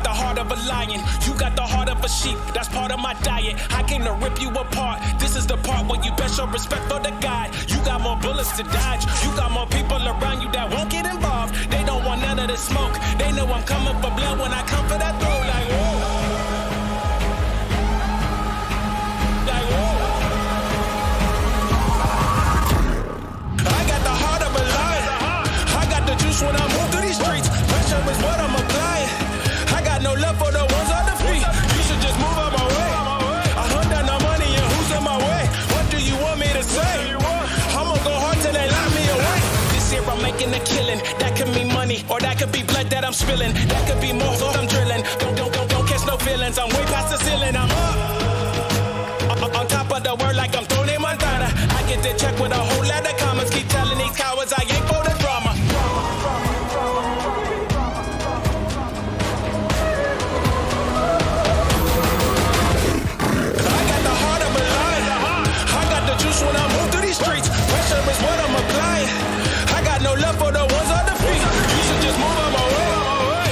the heart of a lion, you got the heart of a sheep. That's part of my diet. I came to rip you apart. This is the part where you best show respect for the God. You got more bullets to dodge. You got more people around you that won't get involved. They don't want none of the smoke. They know I'm coming for blood when I come for that throw. Like, whoa. Like, whoa. I got the heart of a lion. I got the juice when I move through these streets. Pressure is what I'm applying. I got no love for the ones on the feet. You should just move out my way. I hunt down the money and who's in my way. What do you want me to say? I'ma go hard till they lock me away. This year I'm making a killing. That could mean money, or that could be blood that I'm spilling. That could be more, so I'm drilling. Don't catch no feelings. I'm way past the ceiling. I'm up on top of the world like I'm Tony Montana. I get the check with a whole lot of commas. Keep telling these cowards I ain't for the drama. Juice when I move through these streets. Pressure is what I'm applying. I got no love for the ones on the feet. You should just move out my way.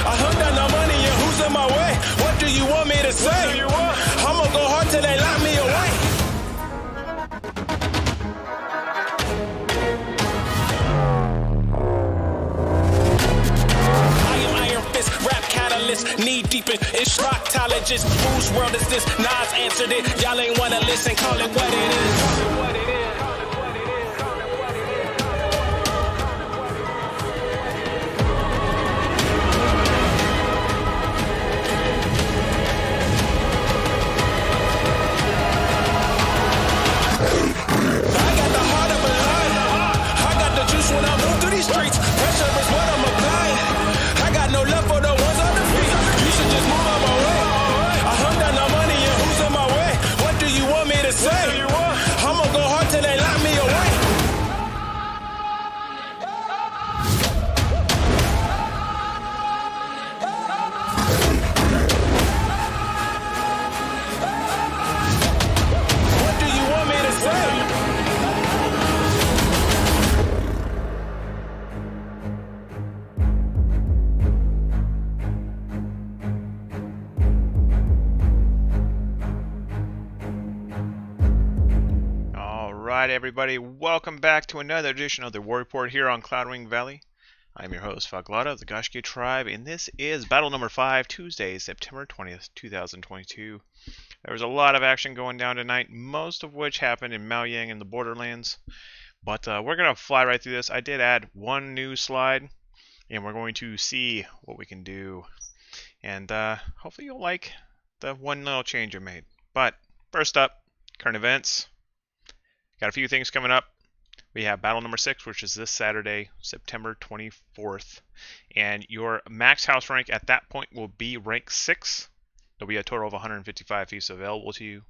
I hunt down the money and who's in my way. What do you want me to say? I'ma go hard till they lock me away. I am Iron Fist, rap catalyst, knee deep in instructologist. Whose world is this? Nas answered it. Y'all ain't wanna listen, call it what it is. When I move through these streets, pressure is what I'm applying. I got no love for the ones on the feet. You should just move out my way. I hunt down the money and who's in my way. What do you want me to say? I'ma go hard till they lock me away. What do you want me to say? Alright everybody, welcome back to another edition of the War Report here on Cloudwing Valley. I'm your host, Faglata of the Gashki Tribe, and this is battle number 5, Tuesday, September 20th, 2022. There was a lot of action going down tonight, most of which happened in Maoyang and the Borderlands. But we're going to fly right through this. I did add one new slide, and we're going to see what we can do. And hopefully you'll like the one little change I made. But first up, current events. Got a few things coming up. We have battle number 6, which is this Saturday, September 24th. And your max house rank at that point will be rank 6. There'll be a total of 155 fiefs available to you.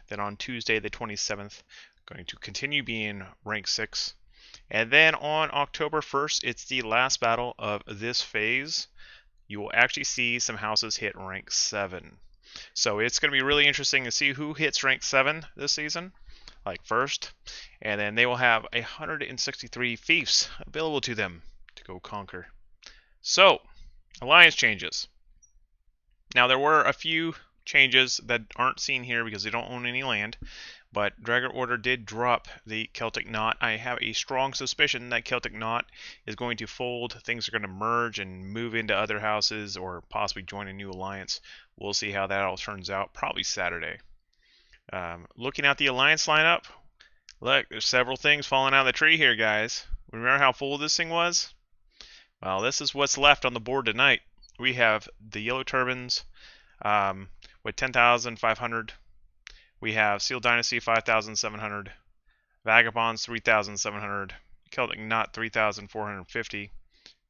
Then on Tuesday, the 27th, going to continue being rank 6. And then on October 1st, it's the last battle of this phase. You will actually see some houses hit rank 7. So it's going to be really interesting to see who hits rank 7 this season. Like first, and then they will have 163 fiefs available to them to go conquer. So, alliance changes. Now there were a few changes that aren't seen here because they don't own any land, but Dragon Order did drop the Celtic Knot. I have a strong suspicion that Celtic Knot is going to fold. Things are going to merge and move into other houses or possibly join a new alliance. We'll see how that all turns out, probably Saturday. Looking at the alliance lineup, look, there's several things falling out of the tree here, guys. Remember how full this thing was? Well, this is what's left on the board tonight. We have the Yellow Turbans with 10,500. We have Seal Dynasty 5,700. Vagabonds 3,700. Celtic Knot 3,450.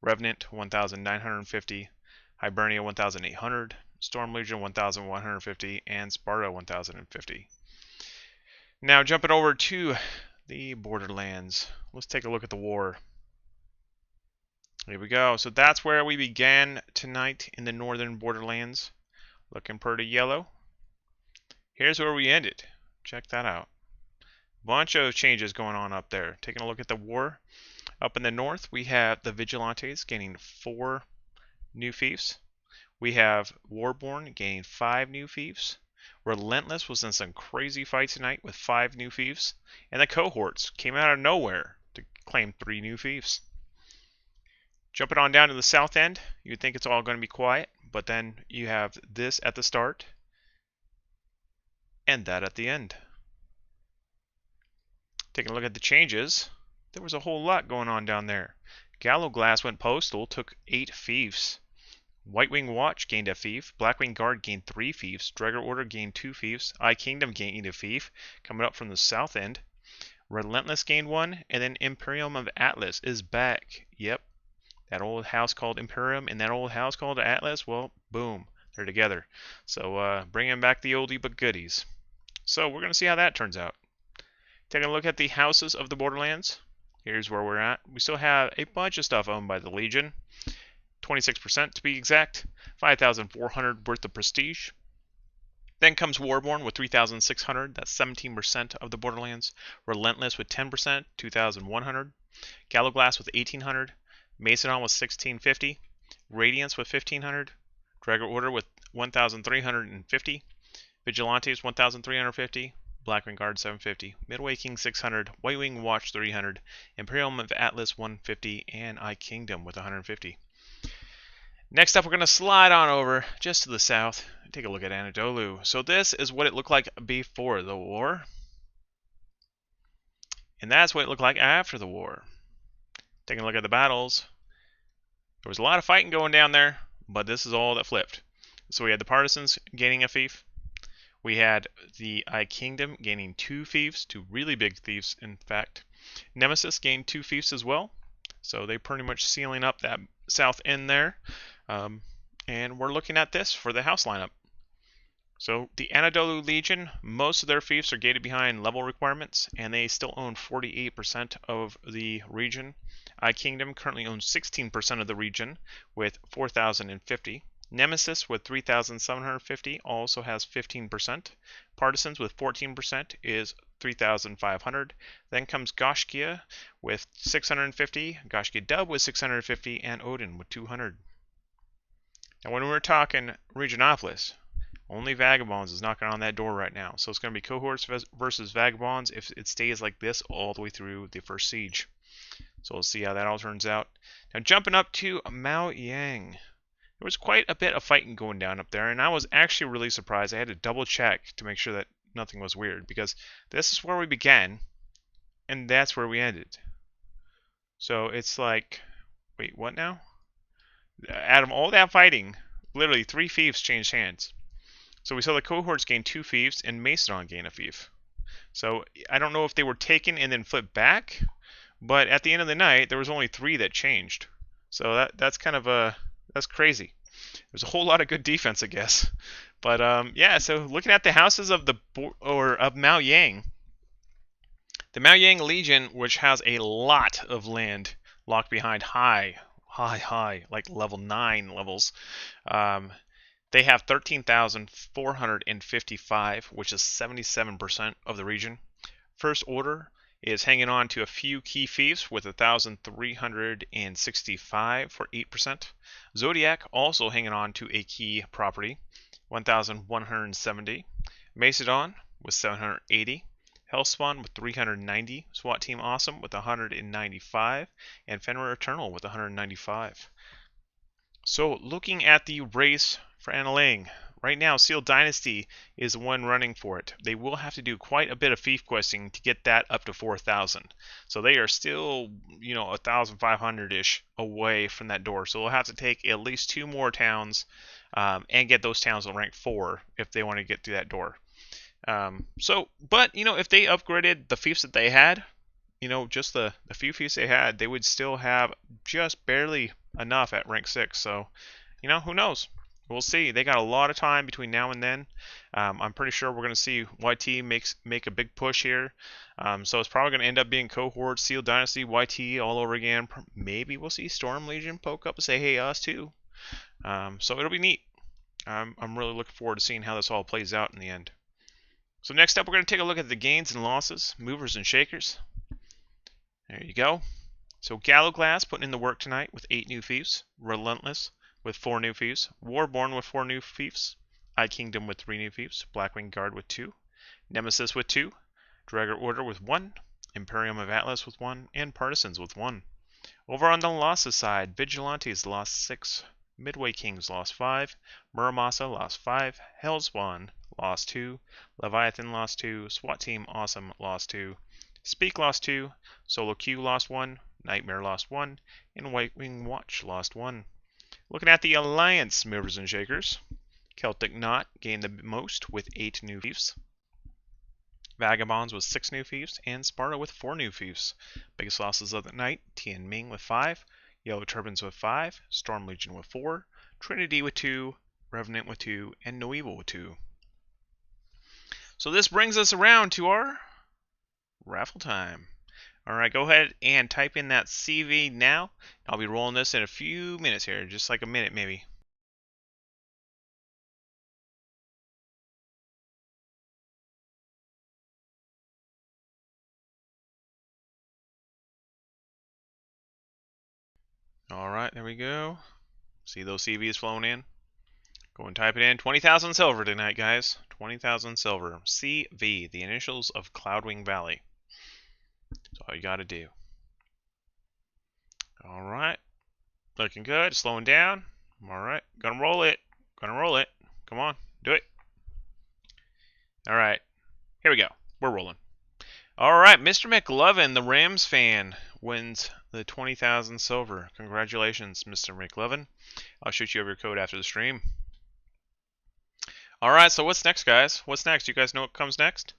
Revenant 1,950. Hibernia 1,800. Storm Legion 1,150, and Sparta 1,050. Now jumping over to the Borderlands, let's take a look at the war. Here we go. So that's where we began tonight in the northern Borderlands. Looking pretty yellow. Here's where we ended. Check that out. Bunch of changes going on up there. Taking a look at the war. Up in the north, we have the Vigilantes gaining 4 new fiefs. We have Warborn gaining 5 new fiefs. Relentless was in some crazy fight tonight with 5 new fiefs. And the cohorts came out of nowhere to claim 3 new fiefs. Jumping on down to the south end, you'd think it's all going to be quiet, but then you have this at the start and that at the end. Taking a look at the changes, there was a whole lot going on down there. Gallowglass went postal, took 8 fiefs. Whitewing Watch gained a fief. Blackwing Guard gained 3 fiefs. Dragon Order gained 2 fiefs. Eye Kingdom gained a fief, coming up from the south end. Relentless gained 1, and then Imperium of Atlas is back. Yep, that old house called Imperium and that old house called Atlas, well, boom, they're together. So bringing back the oldie but goodies. So we're going to see how that turns out. Taking a look at the houses of the Borderlands. Here's where we're at. We still have a bunch of stuff owned by the Legion. 26% to be exact. 5,400 worth of prestige. Then comes Warborn with 3,600. That's 17% of the Borderlands. Relentless with 10%, 2,100. Gallowglass with 1,800. Macedon with 1,650. Radiance with 1,500. Dragon Order with 1,350. Vigilantes 1,350. Blackwing Guard 750, Midway King 600, Whitewing Watch 300, Imperium of Atlas 150, and Eye Kingdom with 150. Next up, we're going to slide on over just to the south and take a look at Anadolu. So this is what it looked like before the war, and that's what it looked like after the war. Taking a look at the battles, there was a lot of fighting going down there, but this is all that flipped. So we had the Partisans gaining a fief. We had the Eye Kingdom gaining 2 fiefs, 2 really big fiefs, in fact. Nemesis gained 2 fiefs as well, so they pretty much sealing up that south end there. And we're looking at this for the house lineup. So the Anadolu Legion, most of their fiefs are gated behind level requirements, and they still own 48% of the region. Eye Kingdom currently owns 16% of the region with 4,050. Nemesis with 3,750 also has 15%. Partisans with 14% is 3,500. Then comes Goshkia with 650, Goshkia Dub with 650, and Odin with 200. Now when we're talking Regionopolis, only Vagabonds is knocking on that door right now. So it's going to be Cohorts versus Vagabonds if it stays like this all the way through the first siege. So we'll see how that all turns out. Now jumping up to Maoyang. There was quite a bit of fighting going down up there, and I was actually really surprised. I had to double check to make sure that nothing was weird, because this is where we began, and that's where we ended. So it's like, wait, what now? Out of all that fighting, literally 3 fiefs changed hands. So we saw the cohorts gain 2 fiefs, and Macedon gain a fief. So I don't know if they were taken and then flipped back, but at the end of the night, there was only 3 that changed. So that's kind of that's crazy. There's a whole lot of good defense, I guess. But yeah, so looking at the houses of Maoyang, the Maoyang Legion, which has a lot of land locked behind high, like level 9 levels, they have 13,455, which is 77% of the region. First Order is hanging on to a few key fiefs with 1,365 for 8%. Zodiac also hanging on to a key property, 1,170. Macedon with 780. Hellspawn with 390. SWAT Team Awesome with 195. And Fenrir Eternal with 195. So looking at the race for Annalang, right now, Sealed Dynasty is the one running for it. They will have to do quite a bit of fief questing to get that up to 4,000. So they are still, 1,500-ish away from that door. So they'll have to take at least 2 more towns and get those towns to rank 4 if they want to get through that door. But if they upgraded the fiefs that they had, just the few fiefs they had, they would still have just barely enough at rank 6. So, who knows? We'll see. They got a lot of time between now and then. I'm pretty sure we're going to see YT make a big push here. So it's probably going to end up being Cohort, Sealed Dynasty, YT all over again. Maybe we'll see Storm Legion poke up and say, hey, us too. So it'll be neat. I'm really looking forward to seeing how this all plays out in the end. So next up, we're going to take a look at the gains and losses, movers and shakers. There you go. So Gallowglass putting in the work tonight with 8 new fiefs. Relentless with 4 new fiefs, Warborn with 4 new fiefs, Eye Kingdom with 3 new fiefs, Blackwing Guard with 2, Nemesis with 2, Dragon Order with 1, Imperium of Atlas with 1, and Partisans with 1. Over on the losses side, Vigilantes lost 6, Midway Kings lost 5, Muramasa lost 5, Hellspawn lost 2, Leviathan lost 2, SWAT Team Awesome lost 2, Speak lost 2, Solo Q lost 1, Nightmare lost 1, and Whitewing Watch lost 1. Looking at the Alliance movers and shakers, Celtic Knot gained the most with 8 new fiefs, Vagabonds with 6 new fiefs, and Sparta with 4 new fiefs. Biggest losses of the night, Tian Ming with 5, Yellow Turbans with 5, Storm Legion with 4, Trinity with 2, Revenant with 2, and No Evil with 2. So this brings us around to our raffle time. Alright, go ahead and type in that CV now. I'll be rolling this in a few minutes here, just like a minute maybe. Alright, there we go. See those CVs flowing in? Go and type it in. 20,000 silver tonight, guys. 20,000 silver. CV, the initials of Cloudwing Valley. That's all you gotta do. Alright. Looking good. Slowing down. Alright. Gonna roll it. Gonna roll it. Come on. Do it. Alright. Here we go. We're rolling. Alright. Mr. McLovin, the Rams fan, wins the 20,000 silver. Congratulations, Mr. McLovin. I'll shoot you over your code after the stream. Alright, so what's next, guys? What's next? You guys know what comes next?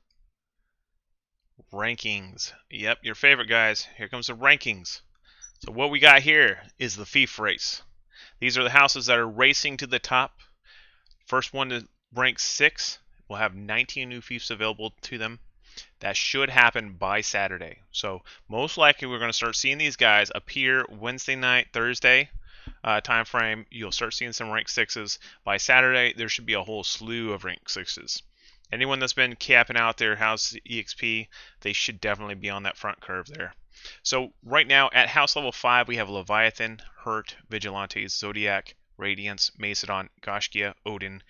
Rankings. Yep, your favorite, guys. Here comes the rankings. So what we got here is the fief race. These are the houses that are racing to the top. First one to rank 6 will have 19 new fiefs available to them. That should happen by Saturday. So most likely we're going to start seeing these guys appear Wednesday night, Thursday time frame. You'll start seeing some rank 6s. By Saturday, there should be a whole slew of rank 6s. Anyone that's been capping out their house EXP, they should definitely be on that front curve there. So right now at house level 5, we have Leviathan, Hurt, Vigilantes, Zodiac, Radiance, Macedon, Goshkia, Odin,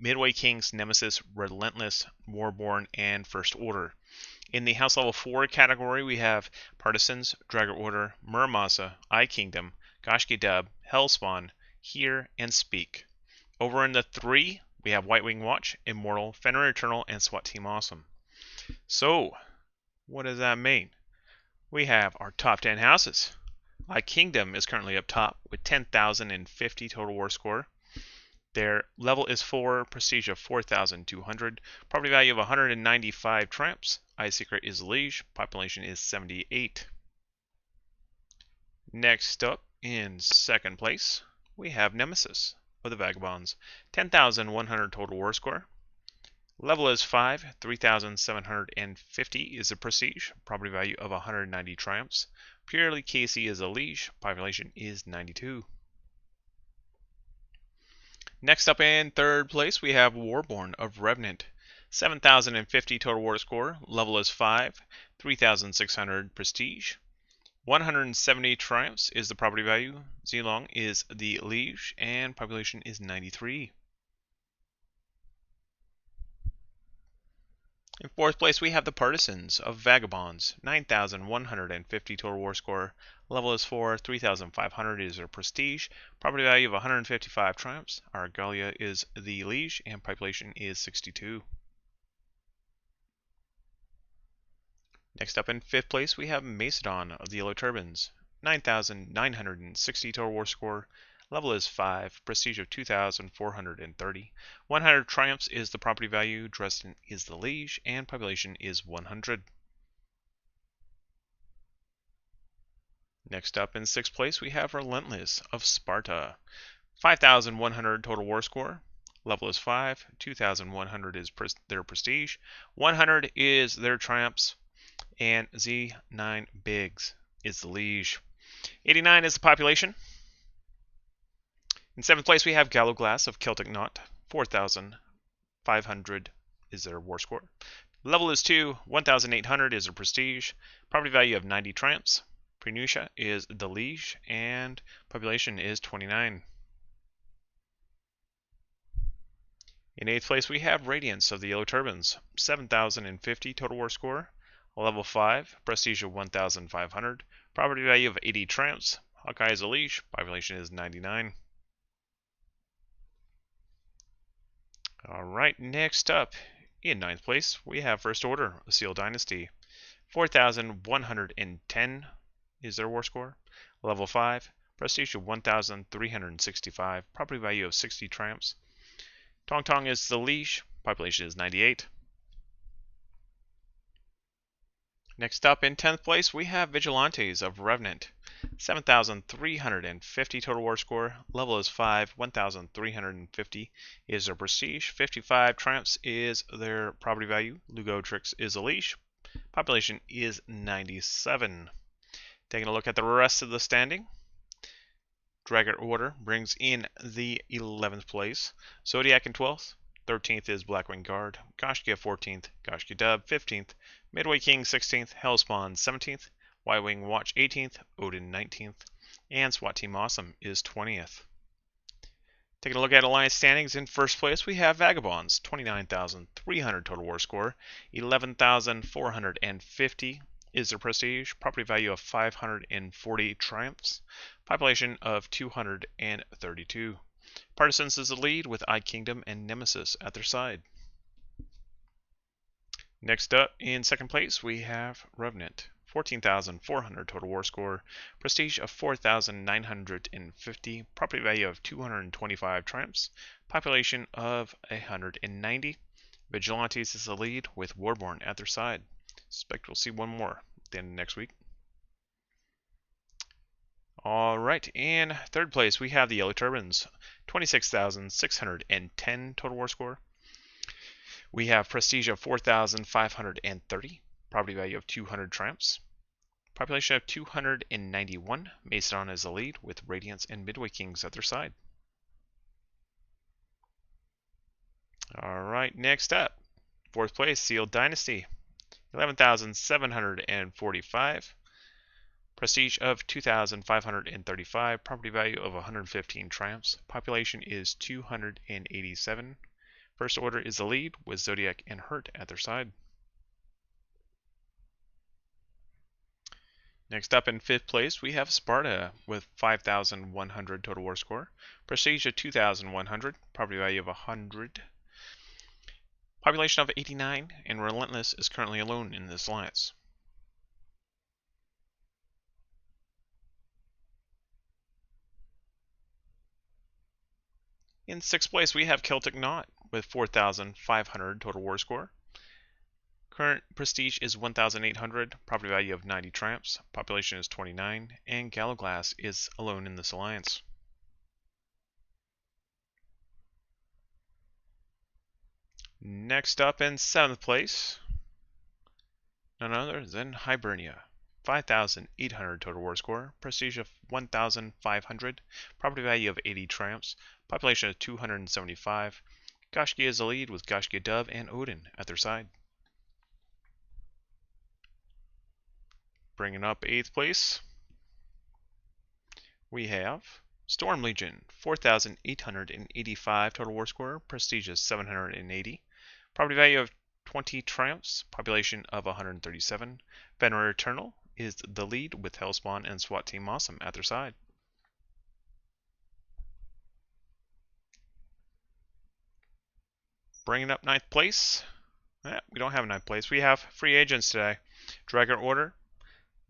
Midway Kings, Nemesis, Relentless, Warborn, and First Order. In the house level 4 category, we have Partisans, Dragon Order, Muramasa, Eye Kingdom, Goshkia Dub, Hellspawn, Hear, and Speak. Over in the 3, we have Whitewing Watch, Immortal, Fenrir Eternal, and SWAT Team Awesome. So, what does that mean? We have our top 10 houses. Eye Kingdom is currently up top with 10,050 total war score. Their level is 4, prestige of 4,200, property value of 195 tramps. Eye Secret is Liege, population is 78. Next up, in second place, we have Nemesis of the Vagabonds, 10,100 total war score. Level is 5, 3,750 is the prestige, property value of 190 triumphs. Purely KC is a Liege, population is 92. Next up in third place, we have Warborn of Revenant, 7,050 total war score. Level is 5, 3,600 prestige. 170 triumphs is the property value. Zilong is the Liege, and population is 93. In fourth place, we have the Partisans of Vagabonds, 9,150 total war score. Level is 4, 3,500 is their prestige. Property value of 155 triumphs. Argalia is the Liege, and population is 62. Next up in fifth place, we have Macedon of the Yellow Turbans, 9,960 total war score. Level is 5, prestige of 2,430. 100 triumphs is the property value. Dresden is the Liege, and population is 100. Next up in sixth place, we have Relentless of Sparta, 5,100 total war score. Level is 5, 2,100 is their prestige. 100 is their triumphs. And Z9 Biggs is the Liege. 89 is the population. In seventh place, we have Gallowglass of Celtic Knot. 4,500 is their war score. Level is 2, 1,800 is their prestige. Property value of 90 triumphs. Prenusha is the Liege, and population is 29. In 8th place, we have Radiance of the Yellow Turbans, 7,050 total war score, level 5, prestige of 1,500, property value of 80 tramps. Hawkeye is a leash, population is 99. Alright, next up, in 9th place, we have First Order, a Seal Dynasty, 4,110 is their war score, level 5, prestige of 1,365, property value of 60 tramps. Tong Tong is the leash, population is 98. Next up in 10th place, we have Vigilantes of Revenant, 7,350 total war score, level is 5, 1,350 is their prestige, 55 triumphs is their property value, Lugo Trix is a leash, population is 97. Taking a look at the rest of the standing, Dragon Order brings in the 11th place, Zodiac in 12th, 13th is Blackwing Guard, Goshkia 14th, Goshkia Dub 15th, Midway King 16th, Hellspawn 17th, Y-Wing Watch 18th, Odin 19th, and SWAT Team Awesome is 20th. Taking a look at Alliance standings, in first place we have Vagabonds, 29,300 total war score, 11,450 is their prestige, property value of 540 triumphs, population of 232. Partisans is the lead with Eye Kingdom and Nemesis at their side. Next up, in second place, we have Revenant, 14,400 total war score, prestige of 4,950, property value of 225 triumphs, population of 190. Vigilantes is the lead with Warborn at their side. Expect we'll see one more at the end of next week. Alright, in third place we have the Yellow Turbans, 26,610 total war score. We have prestige of 4,530, property value of 200 tramps, population of 291. Macedon is the lead with Radiance and Midway Kings at their side. Alright, next up, fourth place, Sealed Dynasty, 11,745. Prestige of 2,535, property value of 115 tramps, population is 287. First Order is the lead with Zodiac and Hurt at their side. Next up in fifth place we have Sparta with 5,100 total war score, prestige of 2,100, property value of 100, population of 89, and Relentless is currently alone in this alliance. In sixth place, we have Celtic Knot with 4,500 total war score. Current prestige is 1,800, property value of 90 tramps, population is 29, and Gallowglass is alone in this alliance. Next up in seventh place, none other than Hibernia. 5,800 total war score, prestige of 1,500, property value of 80 tramps, population of 275. Goshkia is the lead with Goshkia Dub and Odin at their side. Bringing up 8th place, we have Storm Legion, 4,885 total war score, prestige of 780, property value of 20 tramps, population of 137. Fenrir Eternal is the lead with Hellspawn and SWAT Team Awesome at their side. Bringing up 9th place. We don't have 9th place. We have free agents today. Dragon Order,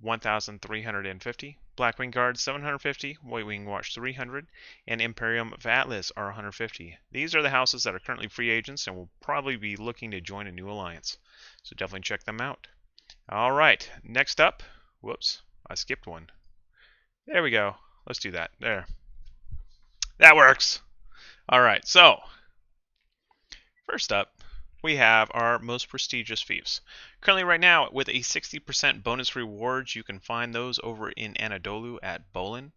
1,350. Blackwing Guard, 750. White Wing Watch, 300. And Imperium of Atlas are 150. These are the houses that are currently free agents and will probably be looking to join a new alliance. So definitely check them out. Alright, next up. Whoops, I skipped one. There we go. Let's do that. There. That works. Alright, so first up, we have our most prestigious fiefs. Currently right now, with a 60% bonus rewards, you can find those over in Anadolu at Bolin,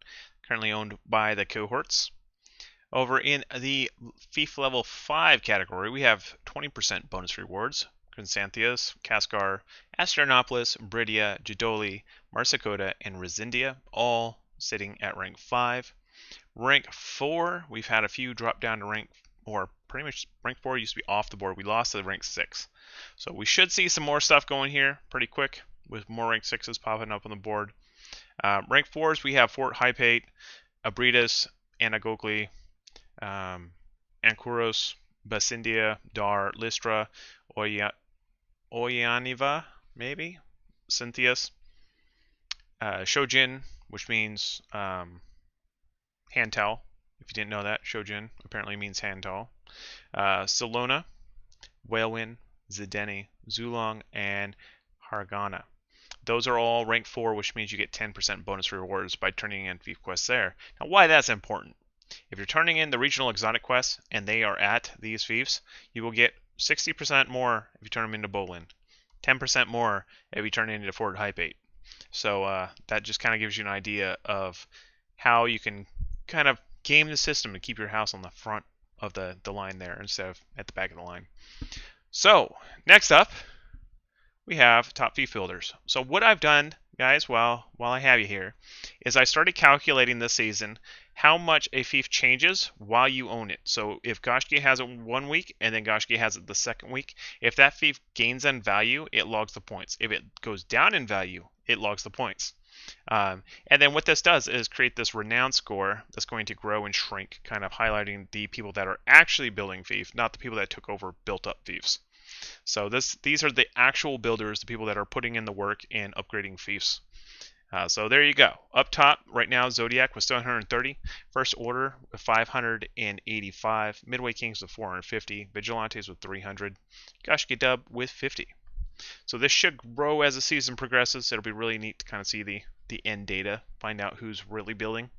currently owned by the cohorts. Over in the fief level 5 category, we have 20% bonus rewards. Chrysanthus, Kaskar, Astronopolis, Bridia, Jadoli, Marsakota, and Resindia, all sitting at rank 5. Rank 4, we've had a few drop down to rank or pretty much rank 4 used to be off the board. We lost to rank 6. So we should see some more stuff going here pretty quick with more rank 6s popping up on the board. Rank 4s, we have Fort Hypate, Abridas, Anagogli, Ankuros, Basindia, Dar, Listra, Oyaniva, maybe, Cynthias, Shojin, which means hand towel. If you didn't know that, Shojin apparently means hand towel. Salona, Whalewin, Zidane, Zulong, and Hargana. Those are all rank 4, which means you get 10% bonus rewards by turning in thief quests there. Now, why that's important? If you're turning in the regional exotic quests and they are at these fiefs, you will get 60% more if you turn them into Bolin, 10% more if you turn it into Fort Hypate. So that just kind of gives you an idea of how you can kind of game the system and keep your house on the front of the line there instead of at the back of the line. So next up, we have top fief builders. So what I've done, guys, while I have you here, is I started calculating this season how much a fief changes while you own it. So if Gashki has it 1 week and then Gashki has it the second week, if that fief gains in value, it logs the points. If it goes down in value, it logs the points. And then what this does is create this renown score that's going to grow and shrink, kind of highlighting the people that are actually building fief, not the people that took over built up fiefs. So these are the actual builders, the people that are putting in the work and upgrading fiefs. So there you go. Up top right now, Zodiac with 730, First Order with 585, Midway Kings with 450, Vigilantes with 300, Gashki Dub with 50. So this should grow as the season progresses. It'll be really neat to kind of see the end data, find out who's really building,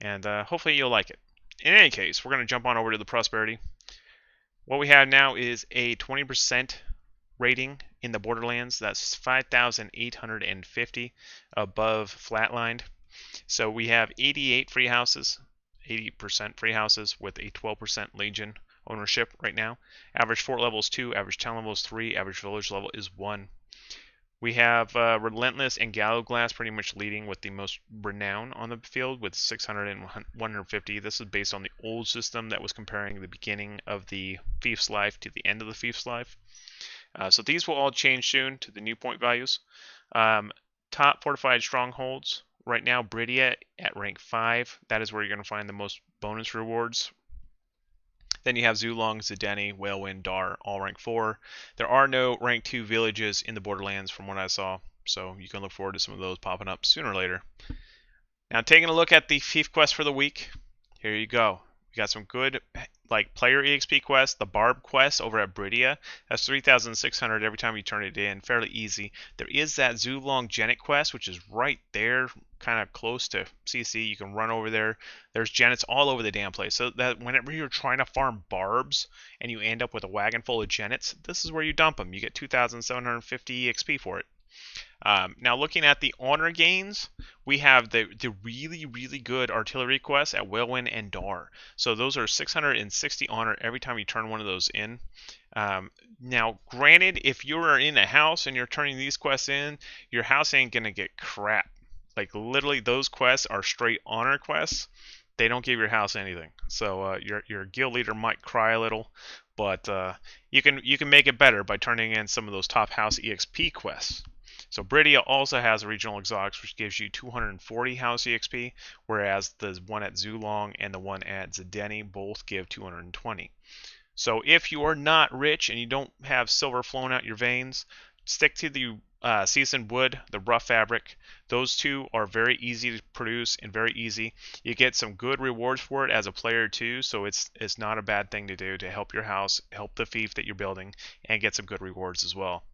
and hopefully you'll like it. In any case, we're going to jump on over to the Prosperity. What we have now is a 20% rating in the Borderlands. That's 5,850 above flatlined. So we have 88 free houses, 80% free houses with a 12% Legion ownership right now. Average fort level is 2, average town level is 3, average village level is 1. We have Relentless and Gallowglass pretty much leading with the most renown on the field with 600 and 150. This is based on the old system that was comparing the beginning of the Fief's life to the end of the Fief's life. So these will all change soon to the new point values. Top fortified strongholds. Right now, Bridia at rank 5. That is where you're going to find the most bonus rewards. Then you have Zulong, Zidane, Whalewin, Dar, all rank 4. There are no rank 2 villages in the Borderlands from what I saw, so you can look forward to some of those popping up sooner or later. Now taking a look at the Fief quest for the week, here you go. We got some good player EXP quests. The Barb quest over at Bridia, that's 3,600 every time you turn it in, fairly easy. There is that Zulong Genet quest, which is right there, kind of close to CC. You can run over there. There's Genets all over the damn place. So that whenever you're trying to farm Barbs and you end up with a wagon full of Genets, this is where you dump them. You get 2,750 EXP for it. Now looking at the honor gains, we have the really, really good artillery quests at Whalewin and Dar. So those are 660 honor every time you turn one of those in. Now granted, if you're in a house and you're turning these quests in, your house ain't gonna get crap. Like literally those quests are straight honor quests. They don't give your house anything. So your guild leader might cry a little, but you can make it better by turning in some of those top house EXP quests. So Bridia also has regional exotics, which gives you 240 house EXP, whereas the one at Zulong and the one at Zidane both give 220. So if you are not rich and you don't have silver flowing out your veins, stick to the seasoned wood, the rough fabric. Those two are very easy to produce and very easy. You get some good rewards for it as a player too, so it's not a bad thing to do to help your house, help the fief that you're building, and get some good rewards as well.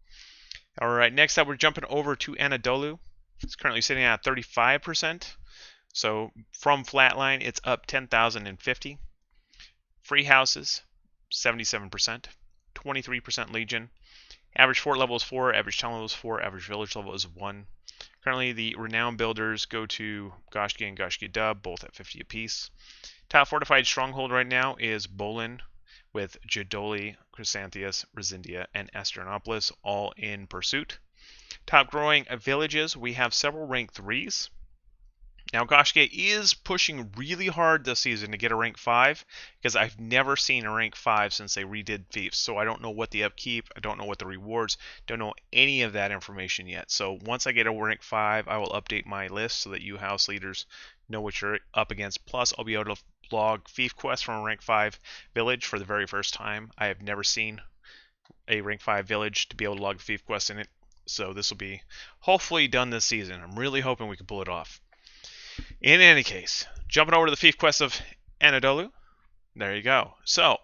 Alright, next up we're jumping over to Anadolu. It's currently sitting at 35%. So from flatline, it's up 10,050. Free houses, 77%. 23% Legion. Average fort level is 4, average town level is 4, average village level is 1. Currently, the renowned builders go to Gashki and Gashki Dub, both at 50 apiece. Top fortified stronghold right now is Bolin, with Jadoli, Chrysanthus, Resindia, and Asternopolis all in pursuit. Top growing villages, we have several rank 3s. Now, Goshke is pushing really hard this season to get a rank 5 because I've never seen a rank 5 since they redid Thieves. So I don't know what the upkeep, I don't know what the rewards, don't know any of that information yet. So once I get a rank 5, I will update my list so that you house leaders know what you're up against. Plus, I'll be able to log Thief quests from a rank 5 village for the very first time. I have never seen a rank 5 village to be able to log Thief quests in it. So this will be hopefully done this season. I'm really hoping we can pull it off. In any case, jumping over to the Thief quest of Anadolu. There you go. So,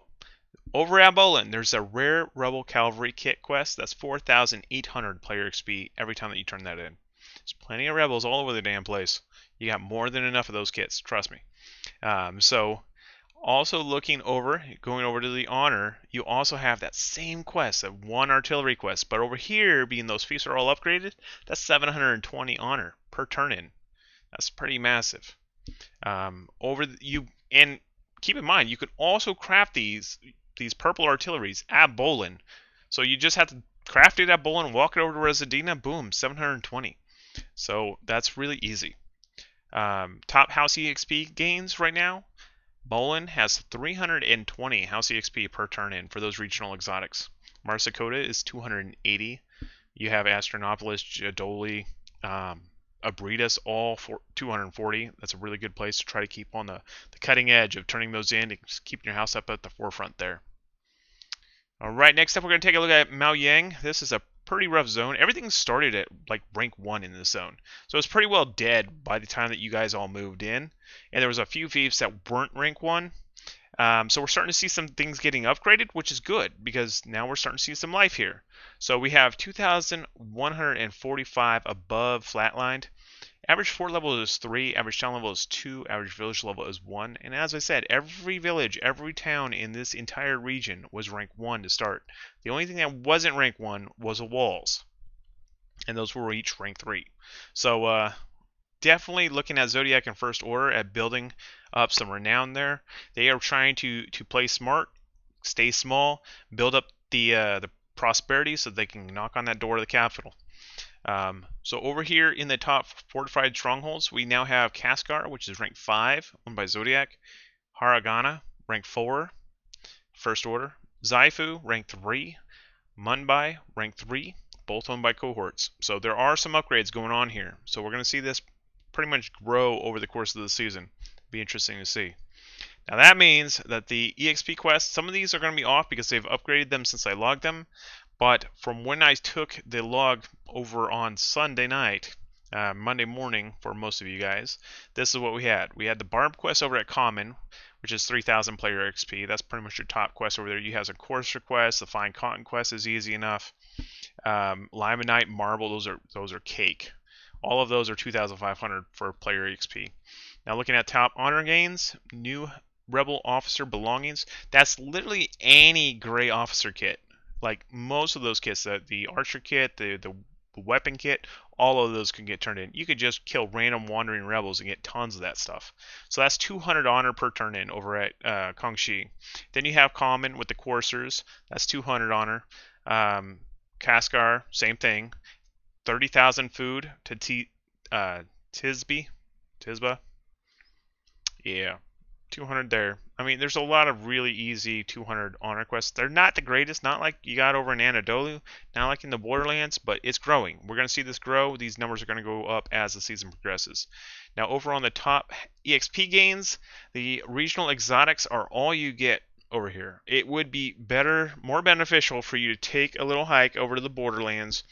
over at Bolin, there's a rare Rebel Cavalry kit quest. That's 4,800 player XP every time that you turn that in. There's plenty of rebels all over the damn place. You got more than enough of those kits, trust me. So, also going over to the honor, you also have that same quest, that one artillery quest. But over here, being those feasts are all upgraded, that's 720 honor per turn in. That's pretty massive. And keep in mind, you could also craft these purple artilleries at Bolin. So you just have to craft it at Bolin, walk it over to Residina, boom, 720. So that's really easy. Top house EXP gains right now. Bolin has 320 house EXP per turn in for those regional exotics. Marsakota is 280. You have Astronopolis, Jadoli, Abritas, all for 240. That's a really good place to try to keep on the cutting edge of turning those in and keeping your house up at the forefront there. Alright, next up we're going to take a look at Maoyang. This is a pretty rough zone. Everything started at like rank 1 in this zone. So it's pretty well dead by the time that you guys all moved in. And there was a few thieves that weren't rank 1. So we're starting to see some things getting upgraded, which is good because now we're starting to see some life here. So we have 2,145 above flatlined. Average fort level is 3, average town level is 2, average village level is 1. And as I said, every village, every town in this entire region was rank 1 to start. The only thing that wasn't rank 1 was the walls. And those were each rank 3. So definitely looking at Zodiac and First Order at building up some renown there. They are trying to play smart, stay small, build up the prosperity so they can knock on that door of the capital. So over here in the top fortified strongholds, we now have Kaskar, which is rank 5, owned by Zodiac. Haragana, rank 4, First Order. Zaifu, rank 3. Mumbai, rank 3, both owned by cohorts. So there are some upgrades going on here. So we're going to see this pretty much grow over the course of the season. Be interesting to see. Now that means that the EXP quests, some of these are going to be off because they've upgraded them since I logged them. But from when I took the log over on Sunday night, Monday morning for most of you guys, this is what we had. We had the Barb quest over at Common, which is 3,000 player XP. That's pretty much your top quest over there. You have a Courser quest. The Fine Cotton quest is easy enough. Limonite, Marble, those are cake. All of those are 2,500 for player XP. Now looking at top honor gains, new Rebel Officer belongings. That's literally any gray officer kit. Like most of those kits, the archer kit, the weapon kit, all of those can get turned in. You could just kill random wandering rebels and get tons of that stuff. So that's 200 honor per turn in over at Kongxi. Then you have Common with the Coursers. That's 200 honor. Kaskar, same thing. 30,000 food to Tisba. Yeah. 200 there. I mean, there's a lot of really easy 200 honor quests. They're not the greatest, not like you got over in Anadolu, not like in the Borderlands, but it's growing. We're going to see this grow. These numbers are going to go up as the season progresses. Now, over on the top EXP gains, the regional exotics are all you get over here. It would be better, more beneficial for you to take a little hike over to the Borderlands,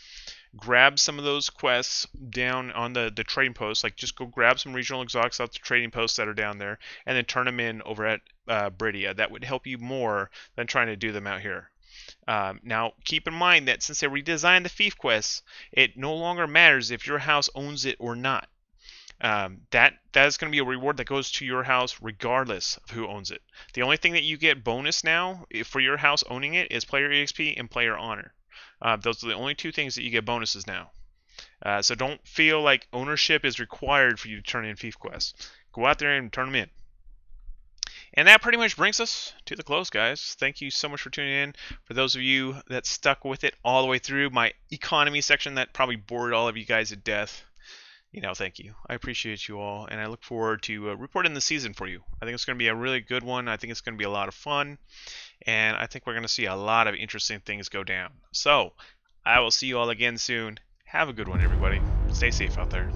grab some of those quests down on the trading posts. Like, just go grab some regional exotics off the trading posts that are down there, and then turn them in over at Bridia. That would help you more than trying to do them out here. Now, keep in mind that since they redesigned the thief quests, it no longer matters if your house owns it or not. That is going to be a reward that goes to your house regardless of who owns it. The only thing that you get bonus now for your house owning it is player EXP and player honor. Those are the only two things that you get bonuses now. So don't feel like ownership is required for you to turn in thief quests. Go out there and turn them in. And that pretty much brings us to the close, guys. Thank you so much for tuning in. For those of you that stuck with it all the way through, my economy section that probably bored all of you guys to death. thank you. I appreciate you all, and I look forward to reporting the season for you. I think it's going to be a really good one. I think it's going to be a lot of fun, and I think we're going to see a lot of interesting things go down. So, I will see you all again soon. Have a good one, everybody. Stay safe out there.